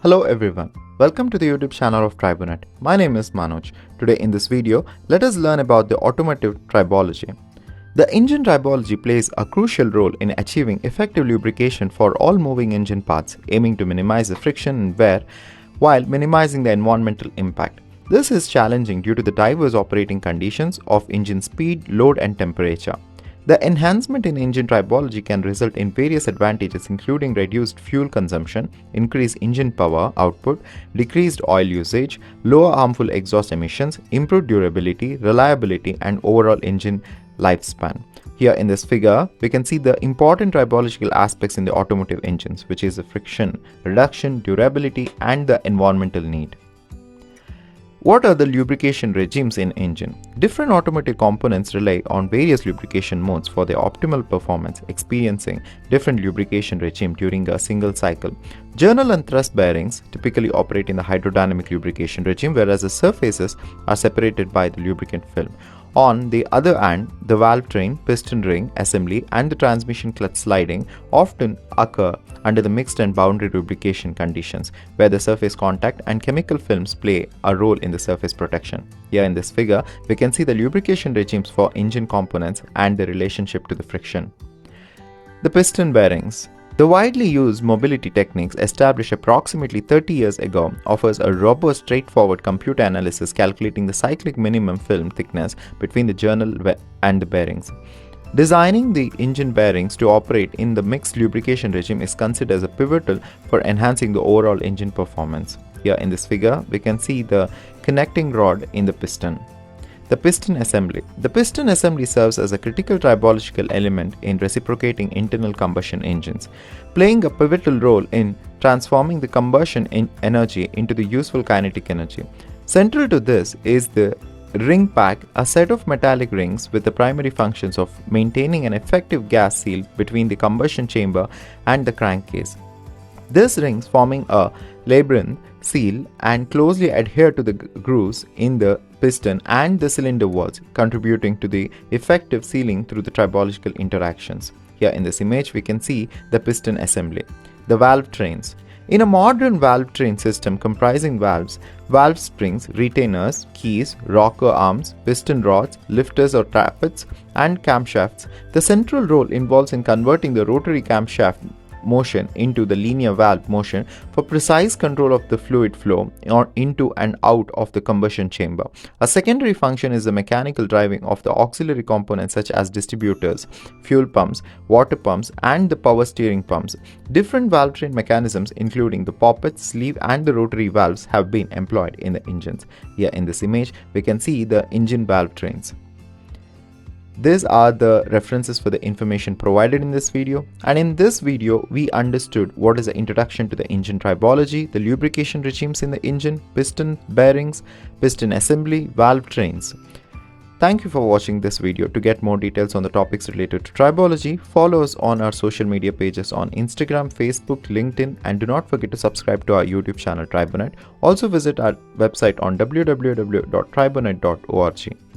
Hello everyone, welcome to the YouTube channel of Tribonet. My name is Manoj. Today in this video, let us learn about the automotive tribology. The engine tribology plays a crucial role in achieving effective lubrication for all moving engine parts, aiming to minimize the friction and wear while minimizing the environmental impact. This is challenging due to the diverse operating conditions of engine speed, load and temperature. The enhancement in engine tribology can result in various advantages including reduced fuel consumption, increased engine power output, decreased oil usage, lower harmful exhaust emissions, improved durability, reliability and overall engine lifespan. Here in this figure, we can see the important tribological aspects in the automotive engines, which is the friction reduction, durability and the environmental need. What are the lubrication regimes in engine? Different automotive components rely on various lubrication modes for their optimal performance, experiencing different lubrication regime during a single cycle. Journal and thrust bearings typically operate in the hydrodynamic lubrication regime, whereas the surfaces are separated by the lubricant film. On the other hand, the valve train, piston ring assembly and the transmission clutch sliding often occur under the mixed and boundary lubrication conditions, where the surface contact and chemical films play a role in the surface protection. Here in this figure, we can see the lubrication regimes for engine components and the relationship to the friction. The piston bearings. The widely used mobility techniques established approximately 30 years ago offers a robust, straightforward computer analysis calculating the cyclic minimum film thickness between the journal and the bearings. Designing the engine bearings to operate in the mixed lubrication regime is considered as a pivotal for enhancing the overall engine performance. Here in this figure, we can see the connecting rod in the piston. The piston assembly. The piston assembly serves as a critical tribological element in reciprocating internal combustion engines, playing a pivotal role in transforming the combustion energy into the useful kinetic energy. Central to this is the ring pack, a set of metallic rings with the primary functions of maintaining an effective gas seal between the combustion chamber and the crankcase. These rings forming a labyrinth seal and closely adhere to the grooves in the piston and the cylinder walls, contributing to the effective sealing through the tribological interactions. Here in this image, we can see the piston assembly. The valve trains. In a modern valve train system comprising valves, valve springs, retainers, keys, rocker arms, piston rods, lifters or tappets, and camshafts, the central role involves in converting the rotary camshaft motion into the linear valve motion for precise control of the fluid flow into and out of the combustion chamber. A secondary function is the mechanical driving of the auxiliary components such as distributors, fuel pumps, water pumps, and the power steering pumps. Different valve train mechanisms including the poppet, sleeve, and the rotary valves have been employed in the engines. Here in this image, we can see the engine valve trains. These are the references for the information provided in this video, and in this video we understood what is the introduction to the engine tribology, the lubrication regimes in the engine, piston bearings, piston assembly, valve trains. Thank you for watching this video. To get more details on the topics related to tribology, follow us on our social media pages on Instagram, Facebook, LinkedIn, and do not forget to subscribe to our YouTube channel Tribonet. Also visit our website on www.tribonet.org.